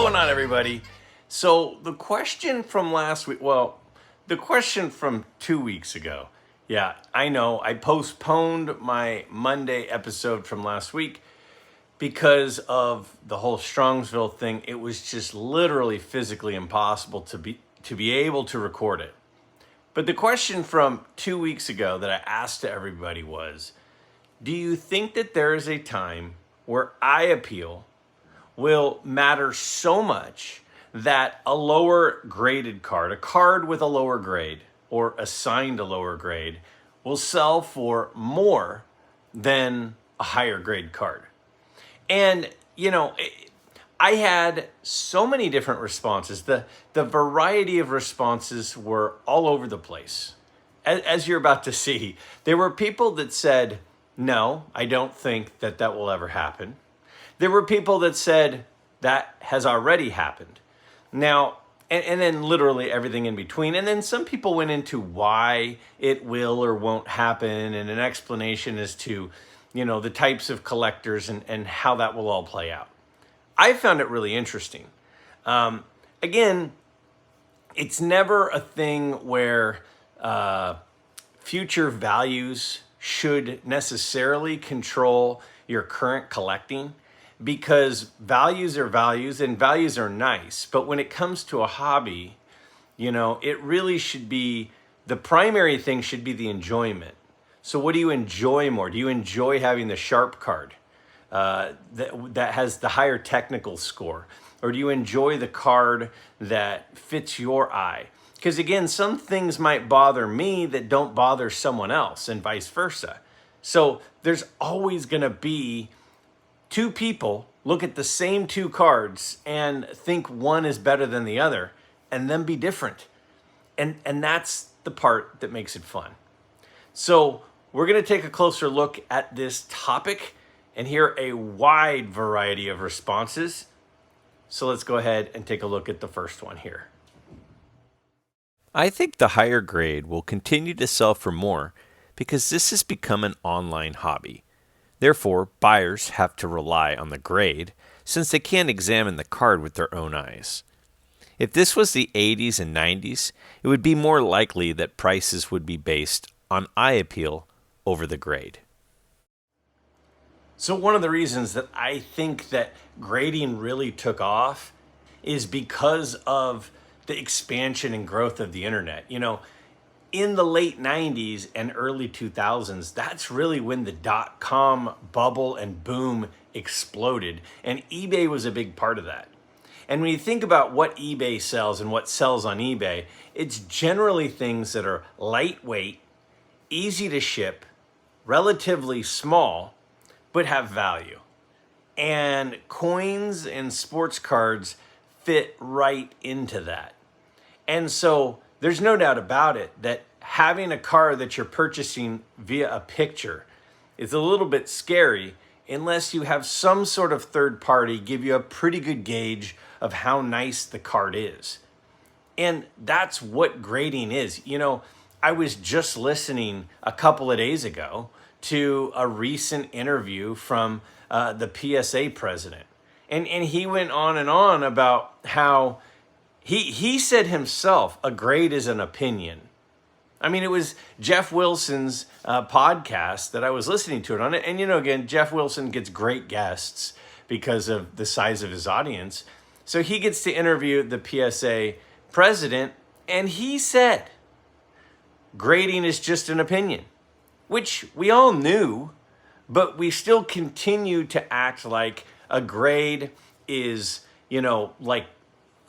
going on, everybody? So the question from last week, well, the question from 2 weeks ago. Yeah, I know I postponed my Monday episode from last week because of the whole Strongsville thing. It was just literally physically impossible to be able to record it. But the question from 2 weeks ago that I asked to everybody was, do you think that there is a time where eye appeal will matter so much that a lower graded card, a card with a lower grade or assigned a lower grade, will sell for more than a higher grade card? And, you know, I had so many different responses. The variety of responses were all over the place. As you're about to see, there were people that said, no, I don't think that that will ever happen. There were people that said that has already happened. Now, and then literally everything in between. And then some people went into why it will or won't happen and an explanation as to, you know, the types of collectors and how that will all play out. I found it really interesting. Again, it's never a thing where future values should necessarily control your current collecting, because values are values and values are nice. But when it comes to a hobby, you know, it really should be, the primary thing should be the enjoyment. So what do you enjoy more? Do you enjoy having the sharp card that has the higher technical score? Or do you enjoy the card that fits your eye? Because again, some things might bother me that don't bother someone else and vice versa. So there's always going to be two people look at the same two cards and think one is better than the other and then be different. And that's the part that makes it fun. So we're going to take a closer look at this topic and hear a wide variety of responses. So let's go ahead and take a look at the first one here. I think the higher grade will continue to sell for more because this has become an online hobby. Therefore, buyers have to rely on the grade since they can't examine the card with their own eyes. If this was the 80s and 90s, it would be more likely that prices would be based on eye appeal over the grade. So one of the reasons that I think that grading really took off is because of the expansion and growth of the internet. You know, in the late 90s and early 2000s, that's really when the .com bubble and boom exploded. And eBay was a big part of that. And when you think about what eBay sells and what sells on eBay, it's generally things that are lightweight, easy to ship, relatively small, but have value. And coins and sports cards fit right into that. And so there's no doubt about it that having a card that you're purchasing via a picture is a little bit scary unless you have some sort of third party give you a pretty good gauge of how nice the card is. And that's what grading is. You know, I was just listening a couple of days ago to a recent interview from the PSA president. And he went on and on about how he said himself, a grade is an opinion. I mean, it was Jeff Wilson's podcast that I was listening to it on. And, you know, again, Jeff Wilson gets great guests because of the size of his audience. So he gets to interview the PSA president, and he said, grading is just an opinion, which we all knew, but we still continue to act like a grade is, you know, like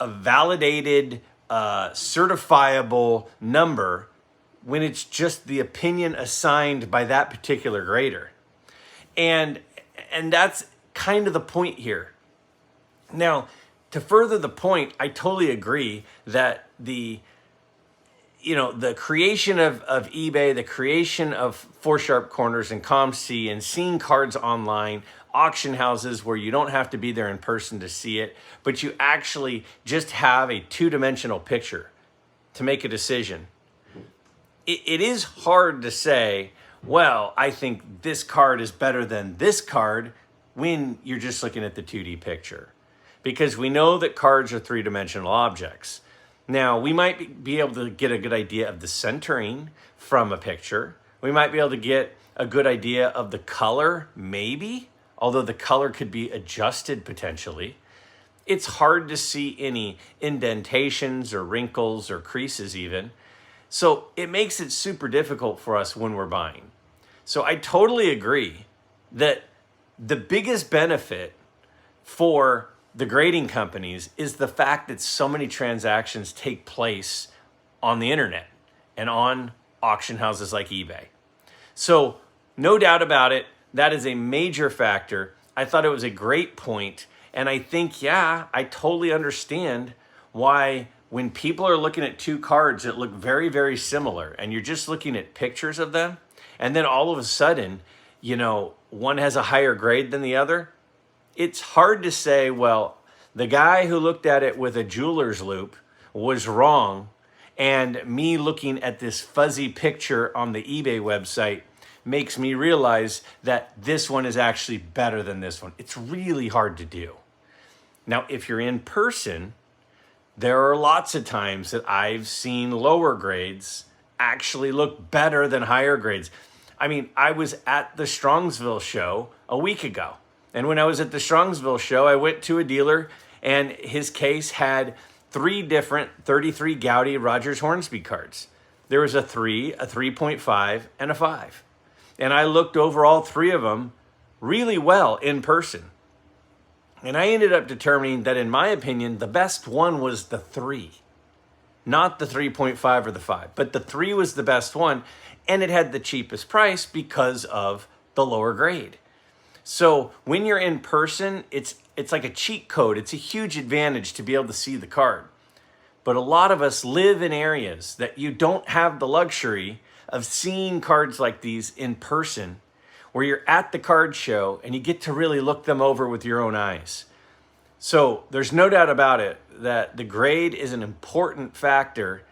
a validated, certifiable number when it's just the opinion assigned by that particular grader. And that's kind of the point here. Now, to further the point, I totally agree that the creation of eBay, the creation of Four Sharp Corners and ComC and seeing cards online, auction houses where you don't have to be there in person to see it, but you actually just have a two-dimensional picture to make a decision. It is hard to say, well, I think this card is better than this card when you're just looking at the 2D picture. because we know that cards are three-dimensional objects. Now, we might be able to get a good idea of the centering from a picture. We might be able to get a good idea of the color, maybe, although the color could be adjusted potentially. It's hard to see any indentations or wrinkles or creases even. So it makes it super difficult for us when we're buying. So I totally agree that the biggest benefit for the grading companies is the fact that so many transactions take place on the internet and on auction houses like eBay. So no doubt about it, that is a major factor. I thought it was a great point. And I think, yeah, I totally understand why when people are looking at two cards that look very, very similar and you're just looking at pictures of them, and then all of a sudden, you know, one has a higher grade than the other, it's hard to say, well, the guy who looked at it with a jeweler's loupe was wrong, and me looking at this fuzzy picture on the eBay website makes me realize that this one is actually better than this one. It's really hard to do. Now, if you're in person, there are lots of times that I've seen lower grades actually look better than higher grades. I mean, I was at the Strongsville show a week ago. And when I was at the Strongsville show, I went to a dealer and his case had 3 different 33 Gaudy Rogers Hornsby cards. There was a 3, a 3.5, and a 5. And I looked over all 3 of them really well in person. And I ended up determining that, in my opinion, the best one was the 3. Not the 3.5 or the 5, but the 3 was the best one. And it had the cheapest price because of the lower grade. So when you're in person, it's like a cheat code. It's a huge advantage to be able to see the card. But a lot of us live in areas that you don't have the luxury of seeing cards like these in person, where you're at the card show and you get to really look them over with your own eyes. So there's no doubt about it that the grade is an important factor.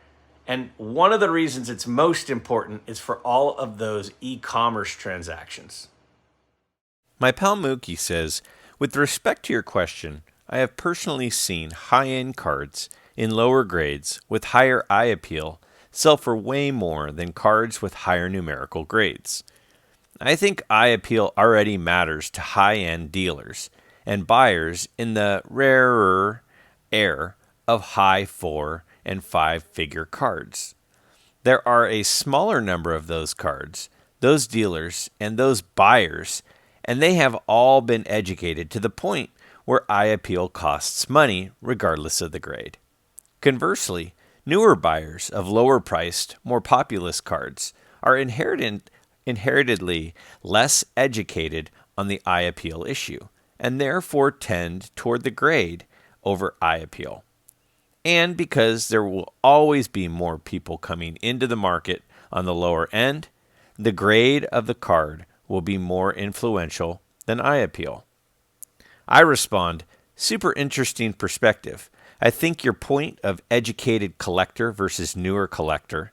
And one of the reasons it's most important is for all of those e-commerce transactions. My pal Mookie says, with respect to your question, I have personally seen high-end cards in lower grades with higher eye appeal sell for way more than cards with higher numerical grades. I think eye appeal already matters to high-end dealers and buyers in the rarer air of high 4 and 5-figure cards. There are a smaller number of those cards, those dealers, and those buyers, and they have all been educated to the point where eye appeal costs money regardless of the grade. Conversely, newer buyers of lower-priced, more populous cards are inheritedly less educated on the eye appeal issue, and therefore tend toward the grade over eye appeal. And because there will always be more people coming into the market on the lower end, the grade of the card will be more influential than eye appeal. I respond, super interesting perspective. I think your point of educated collector versus newer collector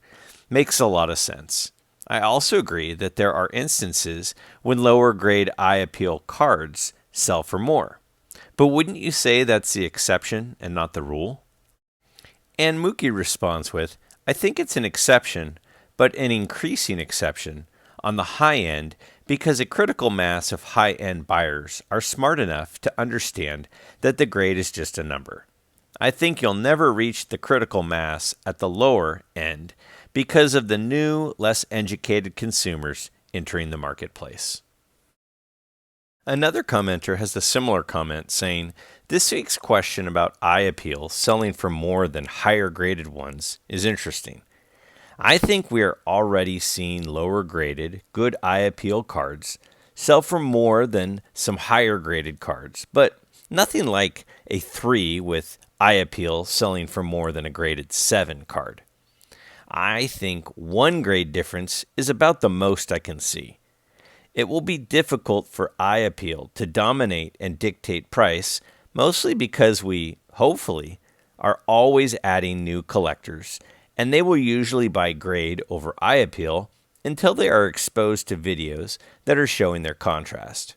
makes a lot of sense. I also agree that there are instances when lower grade eye appeal cards sell for more. But wouldn't you say that's the exception and not the rule? And Mookie responds with, I think it's an exception, but an increasing exception on the high end because a critical mass of high-end buyers are smart enough to understand that the grade is just a number. I think you'll never reach the critical mass at the lower end because of the new, less educated consumers entering the marketplace. Another commenter has a similar comment saying, this week's question about eye appeal selling for more than higher graded ones is interesting. I think we are already seeing lower graded, good eye appeal cards sell for more than some higher graded cards, but nothing like a 3 with eye appeal selling for more than a graded 7 card. I think 1 grade difference is about the most I can see. It will be difficult for eye appeal to dominate and dictate price, mostly because we, hopefully, are always adding new collectors, and they will usually buy grade over eye appeal until they are exposed to videos that are showing their contrast.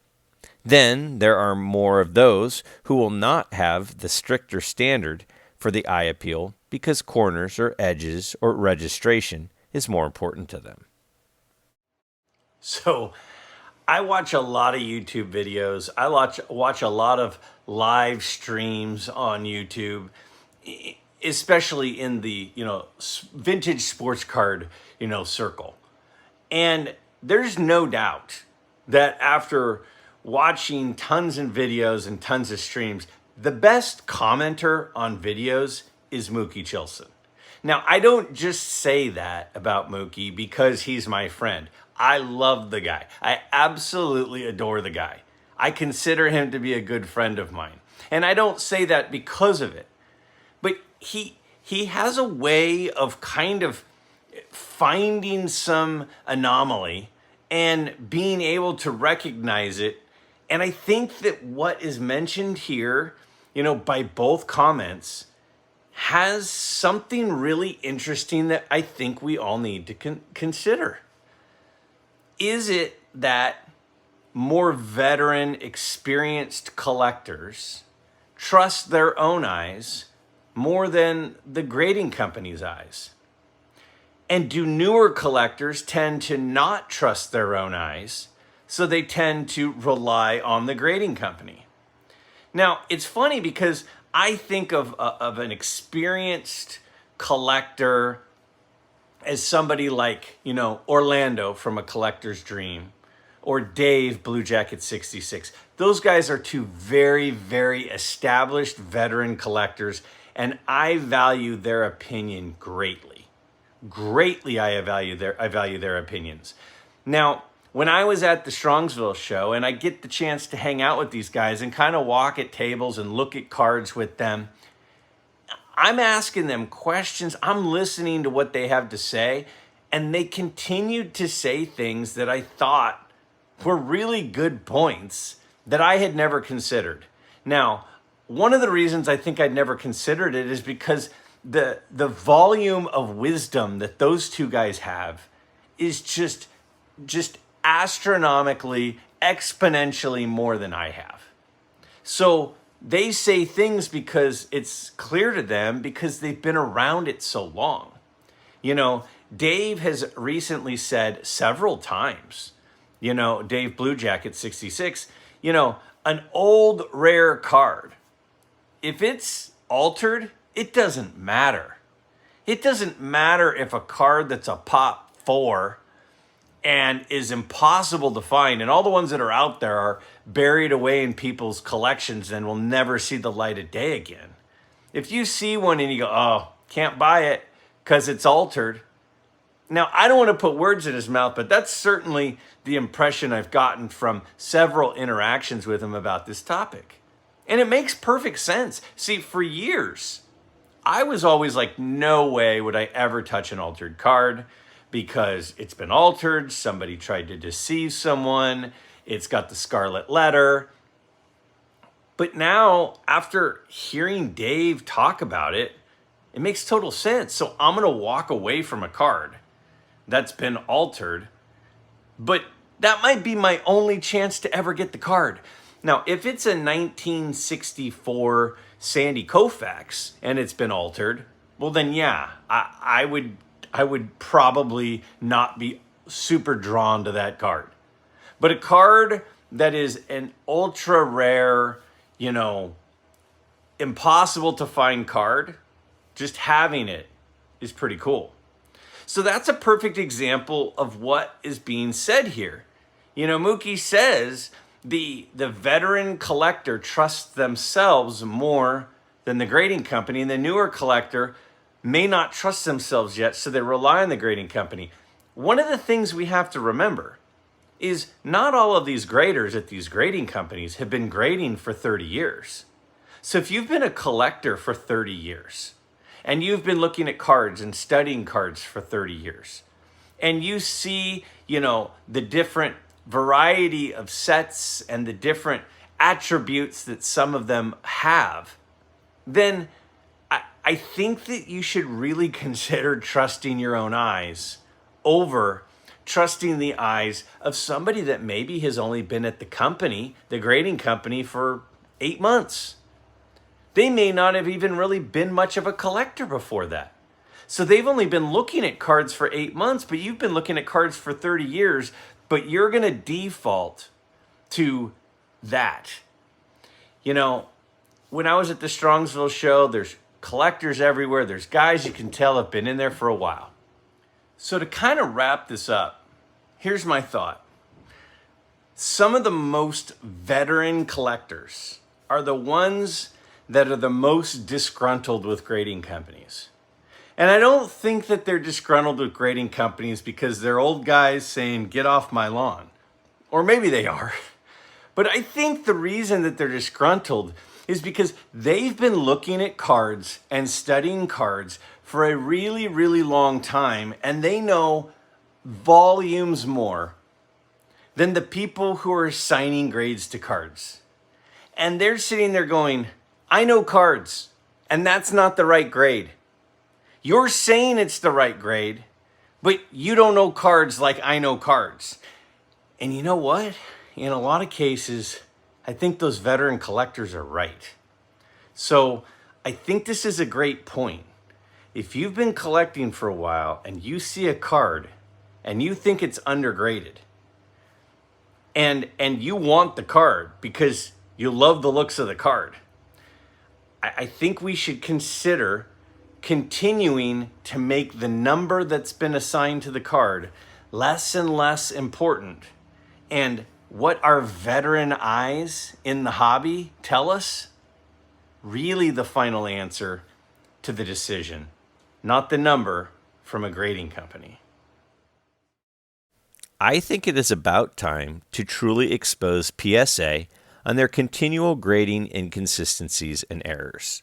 Then there are more of those who will not have the stricter standard for the eye appeal because corners or edges or registration is more important to them. So I watch a lot of YouTube videos. I watch a lot of live streams on YouTube, especially in the, vintage sports card, circle. And there's no doubt that after watching tons of videos and tons of streams, the best commenter on videos is Mookie Chilson. Now, I don't just say that about Mookie because he's my friend. I love the guy. I absolutely adore the guy. I consider him to be a good friend of mine. And I don't say that because of it. But he has a way of kind of finding some anomaly and being able to recognize it. And I think that what is mentioned here, by both comments, has something really interesting that I think we all need to consider. Is it that more veteran, experienced collectors trust their own eyes more than the grading company's eyes? And do newer collectors tend to not trust their own eyes, so they tend to rely on the grading company? Now, it's funny because I think of an experienced collector as somebody like, Orlando from A Collector's Dream, or Dave, Blue Jacket 66. Those guys are two very, very established veteran collectors, and I value their opinion greatly. Greatly, I value their opinions. Now, when I was at the Strongsville show and I get the chance to hang out with these guys and kind of walk at tables and look at cards with them, I'm asking them questions. I'm listening to what they have to say, and they continued to say things that I thought were really good points that I had never considered. Now, one of the reasons I think I'd never considered it is because the volume of wisdom that those two guys have is just astronomically, exponentially more than I have. So they say things because it's clear to them because they've been around it so long. Dave has recently said several times, Dave Blue Jacket 66, an old rare card, if it's altered, it doesn't matter. It doesn't matter if a card that's a pop 4 and is impossible to find, and all the ones that are out there are buried away in people's collections and will never see the light of day again. If you see one and you go, oh, can't buy it because it's altered. Now, I don't want to put words in his mouth, but that's certainly the impression I've gotten from several interactions with him about this topic. And it makes perfect sense. See, for years, I was always like, no way would I ever touch an altered card because it's been altered. Somebody tried to deceive someone. It's got the scarlet letter. But now, after hearing Dave talk about it, it makes total sense. So I'm going to walk away from a card that's been altered, but that might be my only chance to ever get the card. Now, if it's a 1964 Sandy Koufax and it's been altered, well then yeah, I would probably not be super drawn to that card. But a card that is an ultra rare, impossible to find card, just having it is pretty cool. So that's a perfect example of what is being said here. Mookie says the veteran collector trusts themselves more than the grading company, and the newer collector may not trust themselves yet, so they rely on the grading company. One of the things we have to remember is not all of these graders at these grading companies have been grading for 30 years. So if you've been a collector for 30 years, and you've been looking at cards and studying cards for 30 years, and you see, the different variety of sets and the different attributes that some of them have, then I think that you should really consider trusting your own eyes over trusting the eyes of somebody that maybe has only been at the company, the grading company, for 8 months. They may not have even really been much of a collector before that. So they've only been looking at cards for 8 months, but you've been looking at cards for 30 years, but you're going to default to that. You know, when I was at the Strongsville show, there's collectors everywhere. There's guys you can tell have been in there for a while. So to kind of wrap this up, here's my thought. Some of the most veteran collectors are the ones that are the most disgruntled with grading companies. And I don't think that they're disgruntled with grading companies because they're old guys saying, get off my lawn. Or maybe they are. But I think the reason that they're disgruntled is because they've been looking at cards and studying cards for a really, really long time, and they know volumes more than the people who are assigning grades to cards. And they're sitting there going, I know cards, and that's not the right grade. You're saying it's the right grade, but you don't know cards like I know cards. And you know what? In a lot of cases, I think those veteran collectors are right. So I think this is a great point. If you've been collecting for a while and you see a card and you think it's undergraded and you want the card because you love the looks of the card, I think we should consider continuing to make the number that's been assigned to the card less and less important. And what our veteran eyes in the hobby tell us, really the final answer to the decision, not the number from a grading company. I think it is about time to truly expose PSA on their continual grading inconsistencies and errors.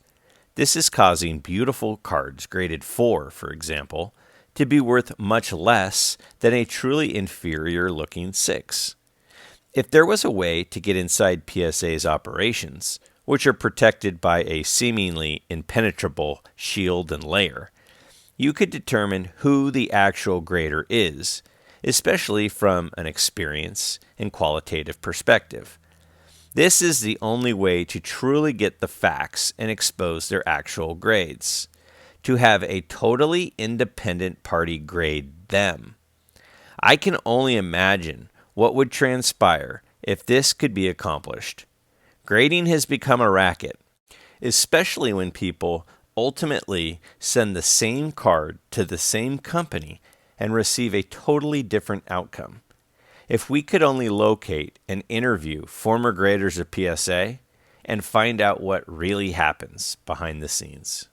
This is causing beautiful cards graded 4, for example, to be worth much less than a truly inferior looking 6. If there was a way to get inside PSA's operations, which are protected by a seemingly impenetrable shield and layer, you could determine who the actual grader is, especially from an experience and qualitative perspective. This is the only way to truly get the facts and expose their actual grades, to have a totally independent party grade them. I can only imagine what would transpire if this could be accomplished. Grading has become a racket, especially when people ultimately send the same card to the same company and receive a totally different outcome. If we could only locate and interview former graders of PSA and find out what really happens behind the scenes.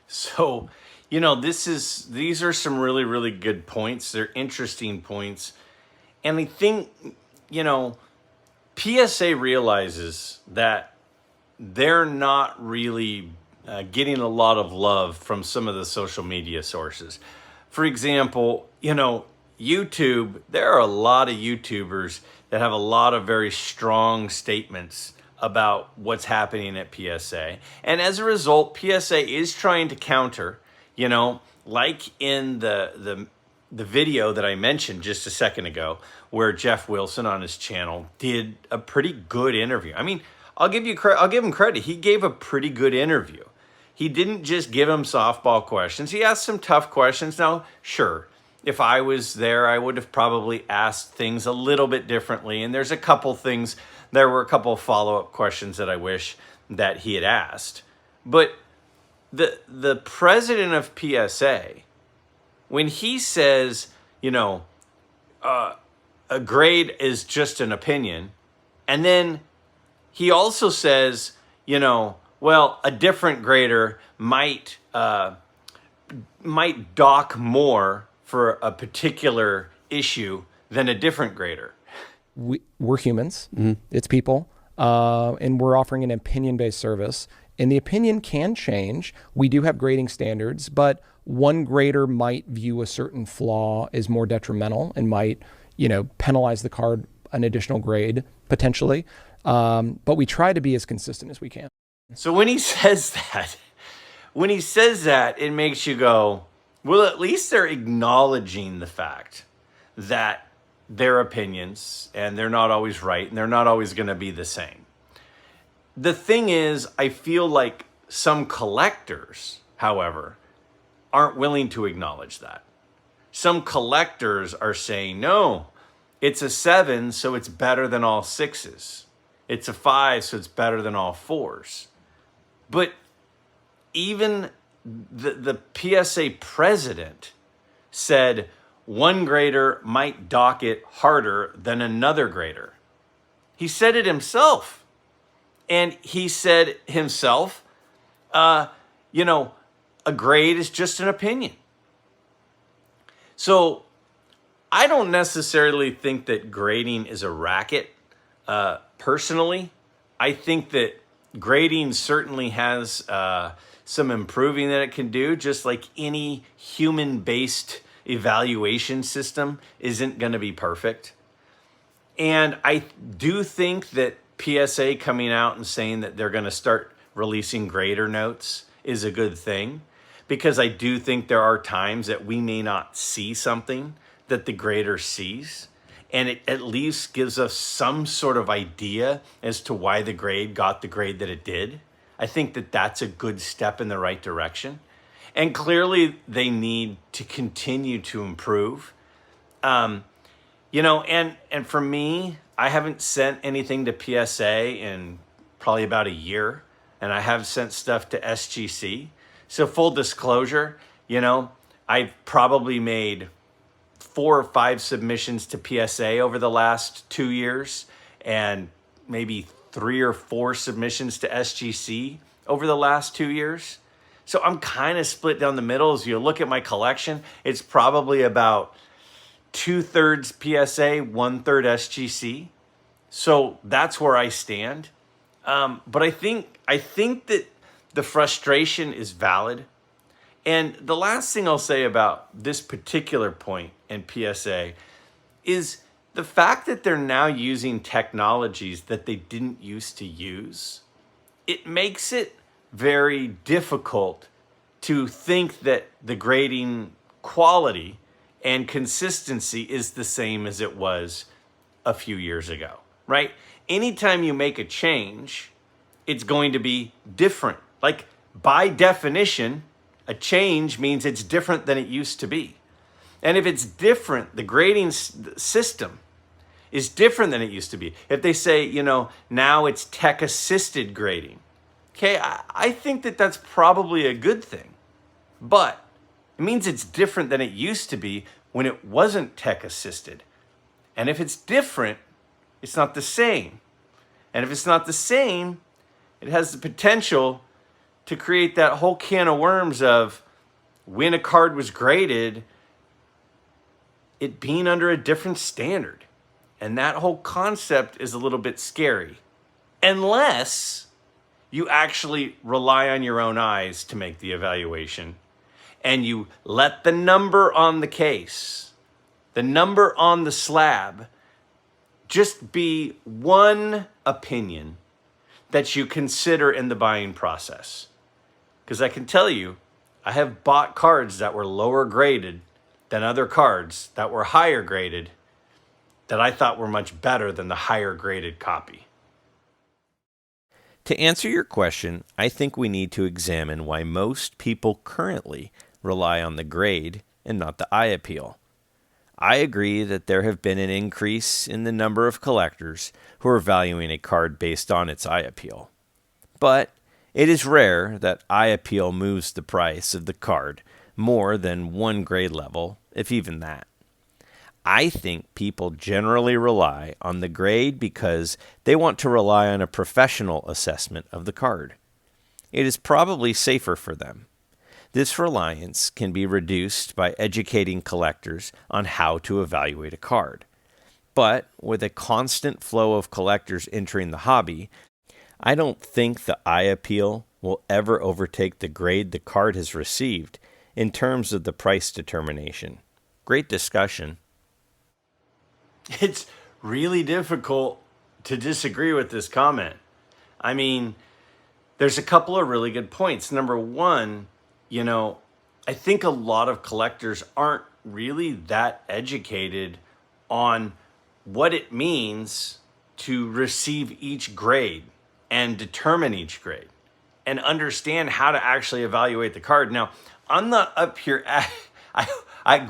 So, these are some really, really good points. They're interesting points. And I think, PSA realizes that they're not really getting a lot of love from some of the social media sources. For example, YouTube, there are a lot of YouTubers that have a lot of very strong statements about what's happening at PSA. And as a result, PSA is trying to counter, like in the video that I mentioned just a second ago, where Jeff Wilson on his channel did a pretty good interview. I mean, I'll give him credit. He gave a pretty good interview. He didn't just give him softball questions. He asked some tough questions. Now, sure, if I was there, I would have probably asked things a little bit differently. And there were a couple of follow-up questions that I wish that he had asked. But the president of PSA, when he says, a grade is just an opinion, and then he also says, a different grader might dock more for a particular issue than a different grader. We're humans. Mm-hmm. It's people. And we're offering an opinion-based service. And the opinion can change. We do have grading standards, but one grader might view a certain flaw as more detrimental and might, penalize the card an additional grade, potentially. But we try to be as consistent as we can. So when he says that, it makes you go, Well, at least they're acknowledging the fact that their opinions, and they're not always right, and they're not always going to be the same. The thing is, I feel like some collectors, however, aren't willing to acknowledge that. Some collectors are saying, no, it's a 7, so it's better than all 6s. It's a 5, so it's better than all 4s. But even the PSA president said one grader might dock it harder than another grader. He said it himself. And he said himself, a grade is just an opinion. So I don't necessarily think that grading is a racket. Personally, I think that grading certainly has some improving that it can do, just like any human-based evaluation system isn't going to be perfect. And I do think that PSA coming out and saying that they're going to start releasing grader notes is a good thing, because I do think there are times that we may not see something that the grader sees, and it at least gives us some sort of idea as to why the grade got the grade that it did. I think that that's a good step in the right direction. And clearly they need to continue to improve. And for me, I haven't sent anything to PSA in probably about a year, and I have sent stuff to SGC. So full disclosure, I've probably made 4 or 5 submissions to PSA over the last 2 years, and maybe 3 or 4 submissions to SGC over the last 2 years. So I'm kind of split down the middle. As you look at my collection, it's probably about 2/3 PSA, 1/3 SGC. So that's where I stand. But I think that the frustration is valid. And the last thing I'll say about this particular point in PSA is the fact that they're now using technologies that they didn't used to use. It makes it very difficult to think that the grading quality and consistency is the same as it was a few years ago, right? Anytime you make a change, it's going to be different. Like, by definition, a change means it's different than it used to be. And if it's different, the grading system is different than it used to be. If they say, now it's tech-assisted grading, okay, I think that that's probably a good thing. But it means it's different than it used to be when it wasn't tech-assisted. And if it's different, it's not the same. And if it's not the same, it has the potential to create that whole can of worms of when a card was graded, it being under a different standard. And that whole concept is a little bit scary, unless you actually rely on your own eyes to make the evaluation, and you let the number on the case, the number on the slab, just be one opinion that you consider in the buying process. Because I can tell you, I have bought cards that were lower graded than other cards that were higher graded that I thought were much better than the higher graded copy. To answer your question, I think we need to examine why most people currently rely on the grade and not the eye appeal. I agree that there have been an increase in the number of collectors who are valuing a card based on its eye appeal. But it is rare that eye appeal moves the price of the card more than one grade level, if even that. I think people generally rely on the grade because they want to rely on a professional assessment of the card. It is probably safer for them. This reliance can be reduced by educating collectors on how to evaluate a card. But with a constant flow of collectors entering the hobby, I don't think the eye appeal will ever overtake the grade the card has received in terms of the price determination. Great discussion. It's really difficult to disagree with this comment. I mean, there's a couple of really good points. Number one, I think a lot of collectors aren't really that educated on what it means to receive each grade and determine each grade and understand how to actually evaluate the card. Now, I'm not up here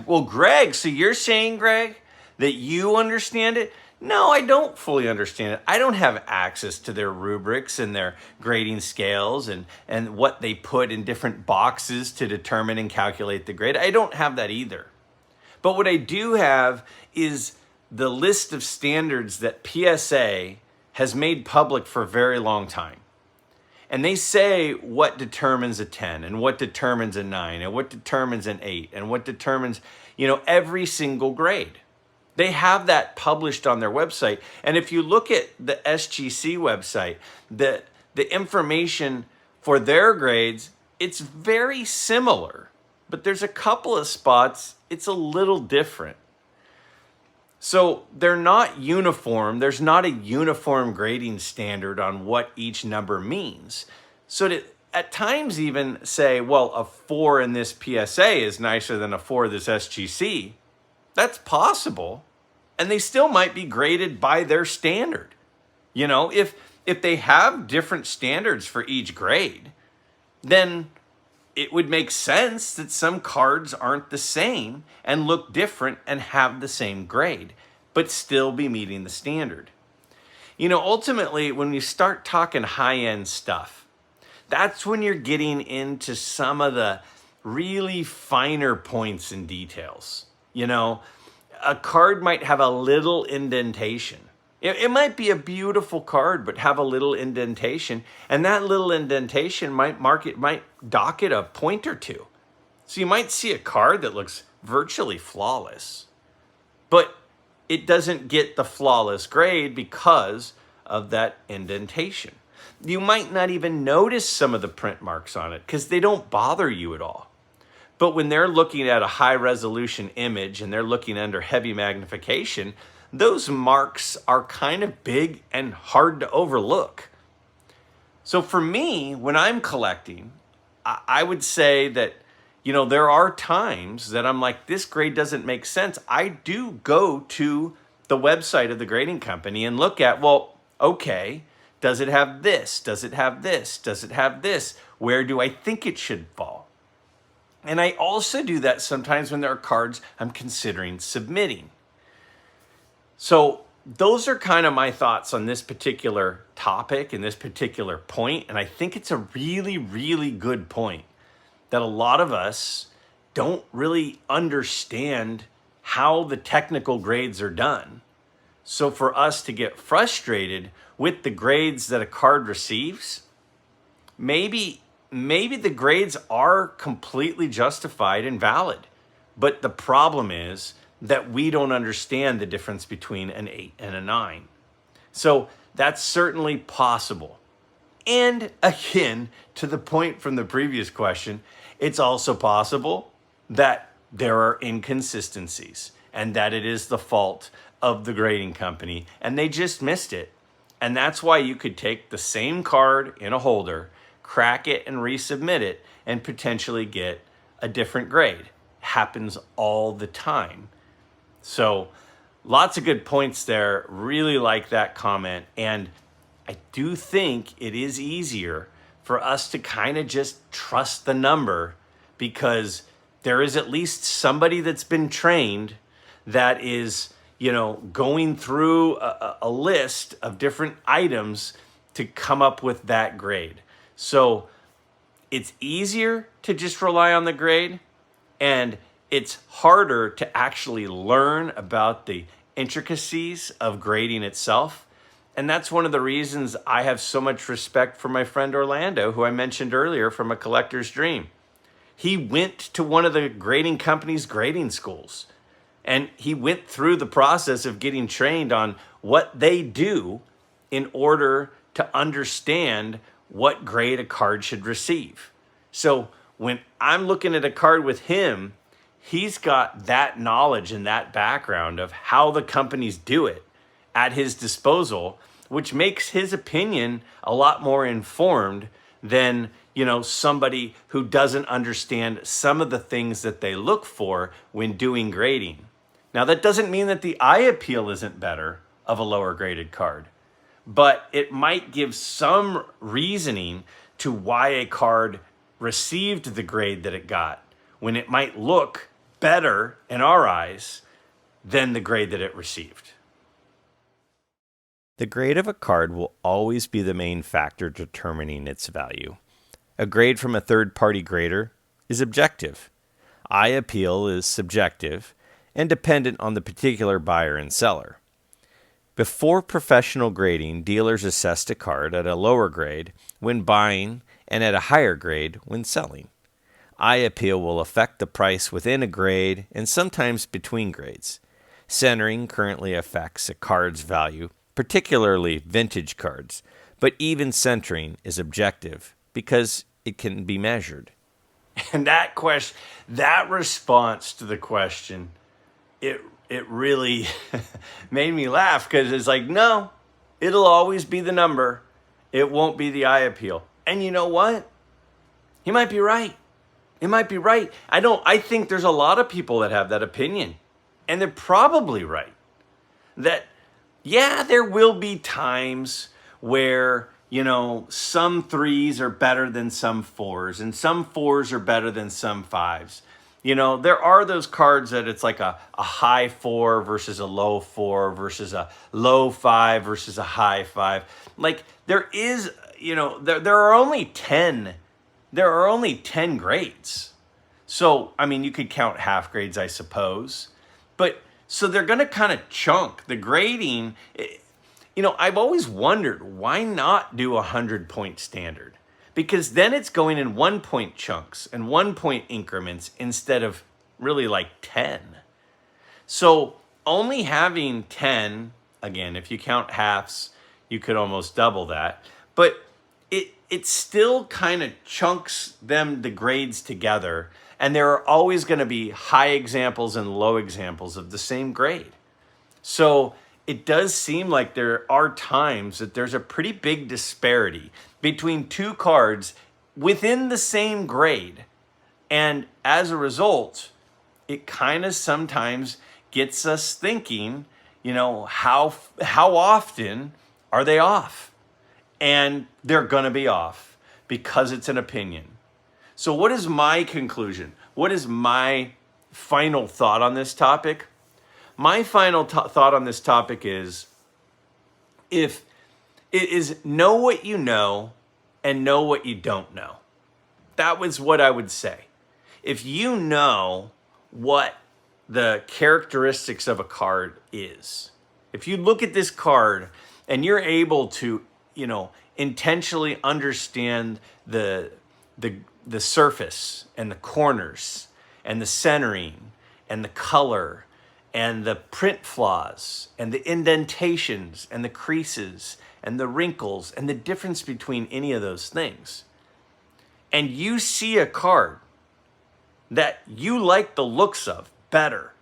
well, Greg, so you're saying, Greg, that you understand it? No, I don't fully understand it. I don't have access to their rubrics and their grading scales and what they put in different boxes to determine and calculate the grade. I don't have that either. But what I do have is the list of standards that PSA has made public for a very long time. And they say what determines a 10 and what determines a 9 and what determines an 8 and what determines, every single grade. They have that published on their website. And if you look at the SGC website, the information for their grades, it's very similar. But there's a couple of spots it's a little different. So they're not uniform. There's not a uniform grading standard on what each number means. So to at times even say, well, a 4 in this PSA is nicer than a 4 in this SGC, that's possible. And they still might be graded by their standard. If they have different standards for each grade, then it would make sense that some cards aren't the same and look different and have the same grade, but still be meeting the standard. Ultimately, when you start talking high-end stuff, that's when you're getting into some of the really finer points and details. A card might have a little indentation. It might be a beautiful card, but have a little indentation. And that little indentation might dock it a point or two. So you might see a card that looks virtually flawless, but it doesn't get the flawless grade because of that indentation. You might not even notice some of the print marks on it because they don't bother you at all. But when they're looking at a high resolution image and they're looking under heavy magnification, those marks are kind of big and hard to overlook. So for me, when I'm collecting, I would say that, there are times that I'm like, this grade doesn't make sense. I do go to the website of the grading company and look at, well, okay, does it have this? Does it have this? Does it have this? Where do I think it should fall? And I also do that sometimes when there are cards I'm considering submitting. So those are kind of my thoughts on this particular topic and this particular point. And I think it's a really, really good point that a lot of us don't really understand how the technical grades are done. So for us to get frustrated with the grades that a card receives, maybe the grades are completely justified and valid. But the problem is that we don't understand the difference between an 8 and a 9. So that's certainly possible. And again, to the point from the previous question, it's also possible that there are inconsistencies and that it is the fault of the grading company and they just missed it. And that's why you could take the same card in a holder, crack it and resubmit it, and potentially get a different grade. Happens all the time. So lots of good points there. Really like that comment. And I do think it is easier for us to kind of just trust the number because there is at least somebody that's been trained that is, going through a list of different items to come up with that grade. So it's easier to just rely on the grade, and it's harder to actually learn about the intricacies of grading itself. And that's one of the reasons I have so much respect for my friend Orlando, who I mentioned earlier from A Collector's Dream. He went to one of the grading company's grading schools, and he went through the process of getting trained on what they do in order to understand what grade a card should receive. So when I'm looking at a card with him, he's got that knowledge and that background of how the companies do it at his disposal, which makes his opinion a lot more informed than, somebody who doesn't understand some of the things that they look for when doing grading. Now, that doesn't mean that the eye appeal isn't better of a lower graded card, but it might give some reasoning to why a card received the grade that it got, when it might look better in our eyes than the grade that it received. The grade of a card will always be the main factor determining its value. A grade from a third-party grader is objective. Eye appeal is subjective and dependent on the particular buyer and seller. Before professional grading, dealers assessed a card at a lower grade when buying and at a higher grade when selling. Eye appeal will affect the price within a grade and sometimes between grades. Centering currently affects a card's value, particularly vintage cards, but even centering is objective because it can be measured. And that response to the question, it really made me laugh, because it's like, no, it'll always be the number. It won't be the eye appeal. And you know what? He might be right. It might be right. I think there's a lot of people that have that opinion, and they're probably right. That, yeah, there will be times where, some 3s are better than some 4s, and some 4s are better than some 5s. There are those cards that it's like a high 4 versus a low 4 versus a low 5 versus a high 5. Like, there is, there are only 10. There are only 10 grades. So, you could count half grades, I suppose. But, so they're going to kind of chunk. The grading, I've always wondered, why not do a 100-point standard? Because then it's going in 1-point chunks and 1-point increments instead of really like 10. So only having 10, again, if you count halves, you could almost double that. But it still kind of chunks the grades together. And there are always going to be high examples and low examples of the same grade. So it does seem like there are times that there's a pretty big disparity between two cards within the same grade. And as a result, it kind of sometimes gets us thinking, how often are they off? And they're going to be off because it's an opinion. So what is my conclusion? What is my final thought on this topic? My final thought on this topic is, if it is know what you know and know what you don't know. That was what I would say. If you know what the characteristics of a card is, if you look at this card and you're able to, intentionally understand the surface and the corners and the centering and the color and the print flaws and the indentations and the creases and the wrinkles and the difference between any of those things, and you see a card that you like the looks of better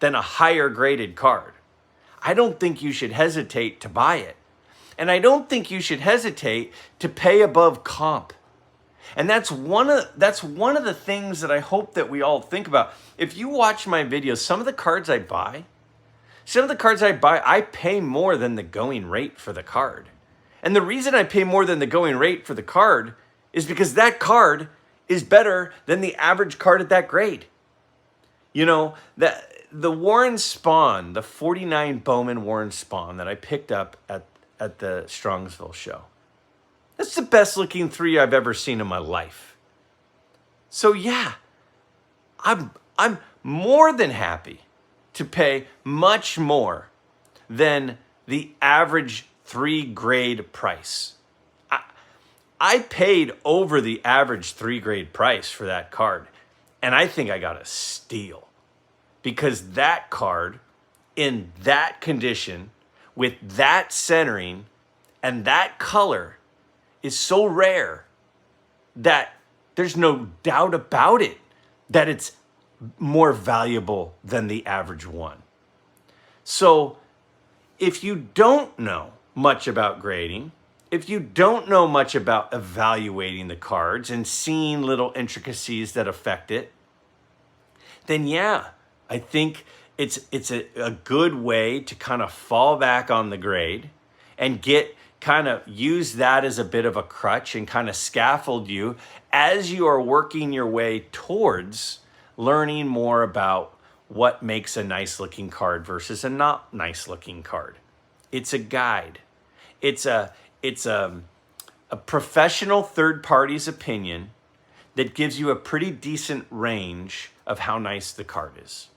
than a higher graded card, I don't think you should hesitate to buy it. And I don't think you should hesitate to pay above comp. And that's one of the things that I hope that we all think about. If you watch my videos, some of the cards I buy, I pay more than the going rate for the card. And the reason I pay more than the going rate for the card is because that card is better than the average card at that grade. The Warren Spawn, the 49 Bowman Warren Spawn that I picked up at the Strongsville show, that's the best looking 3 I've ever seen in my life. So yeah, I'm more than happy to pay much more than the average 3 grade price. I paid over the average 3 grade price for that card, and I think I got a steal, because that card in that condition with that centering and that color is so rare that there's no doubt about it that it's more valuable than the average one. So if you don't know much about grading, if you don't know much about evaluating the cards and seeing little intricacies that affect it, then yeah, I think it's a good way to kind of fall back on the grade and use that as a bit of a crutch and kind of scaffold you as you are working your way towards learning more about what makes a nice looking card versus a not nice looking card. It's a guide. It's a professional third party's opinion that gives you a pretty decent range of how nice the card is.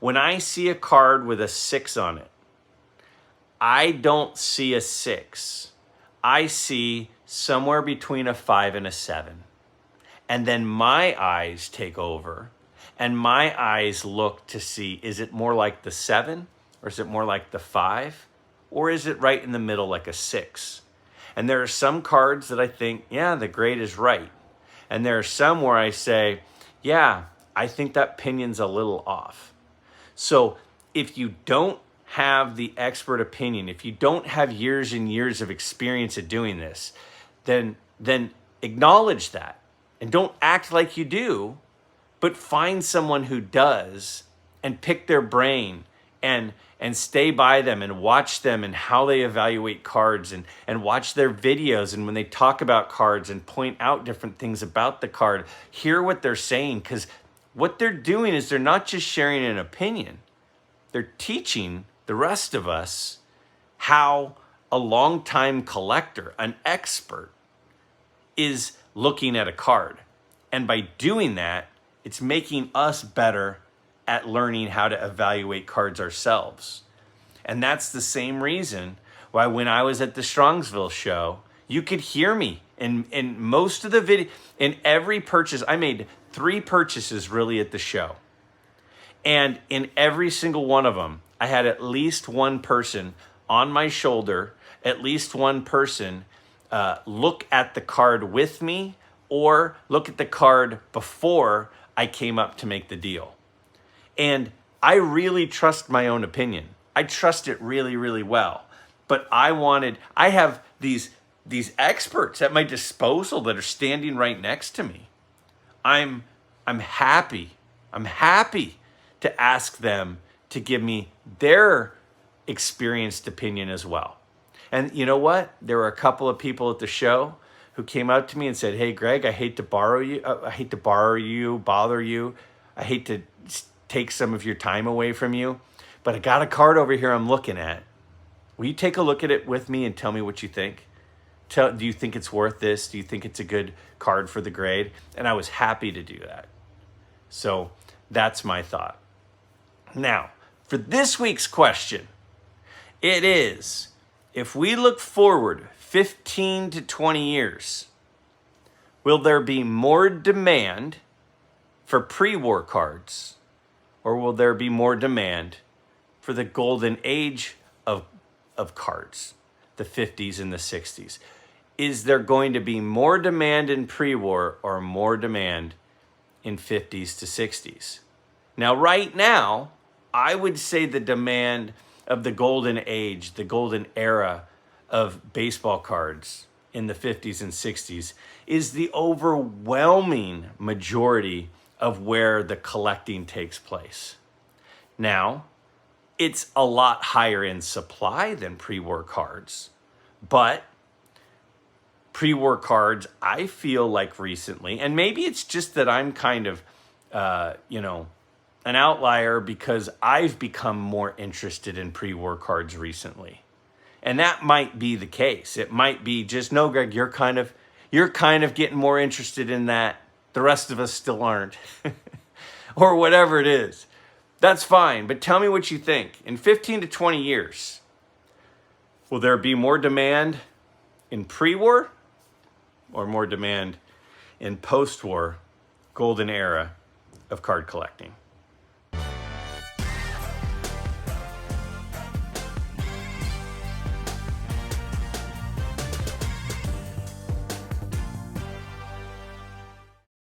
When I see a card with a 6 on it, I don't see a 6. I see somewhere between a 5 and a 7. And then my eyes take over and my eyes look to see, is it more like the 7 or is it more like the 5? Or is it right in the middle like a 6? And there are some cards that I think, yeah, the grade is right. And there are some where I say, yeah, I think that pinion's a little off. So if you don't have the expert opinion, if you don't have years and years of experience at doing this, then acknowledge that. And don't act like you do, but find someone who does and pick their brain and stay by them and watch them and how they evaluate cards and watch their videos. And when they talk about cards and point out different things about the card, hear what they're saying. Because what they're doing is they're not just sharing an opinion. They're teaching the rest of us how a longtime collector, an expert, is looking at a card. And by doing that, it's making us better at learning how to evaluate cards ourselves. And that's the same reason why when I was at the Strongsville show, you could hear me in most of the video, in every purchase. I made 3 purchases really at the show. And in every single one of them, I had at least one person on my shoulder, at least one person look at the card with me or look at the card before I came up to make the deal. And I really trust my own opinion. I trust it really, really well. But I have these experts at my disposal that are standing right next to me. I'm happy to ask them to give me their experienced opinion as well. And you know what? There were a couple of people at the show who came up to me and said, "Hey, Greg, I hate to bother you. I hate to take some of your time away from you, but I got a card over here I'm looking at. Will you take a look at it with me and tell me what you think? Do you think it's worth this? Do you think it's a good card for the grade?" And I was happy to do that. So that's my thought. Now, for this week's question, it is, if we look forward 15 to 20 years, will there be more demand for pre-war cards, or will there be more demand for the golden age of cards, the 50s and the 60s? Is there going to be more demand in pre-war or more demand in 50s to 60s? Now, right now, I would say the demand of the golden age, the golden era of baseball cards in the 50s and 60s is the overwhelming majority of where the collecting takes place. Now, it's a lot higher in supply than pre-war cards, but pre-war cards, I feel like recently, and maybe it's just that I'm kind of, an outlier because I've become more interested in pre-war cards recently. And that might be the case. It might be just, no, Greg, you're kind of getting more interested in that. The rest of us still aren't. Or whatever it is. That's fine, but tell me what you think. In 15 to 20 years, will there be more demand in pre-war or more demand in post-war golden era of card collecting?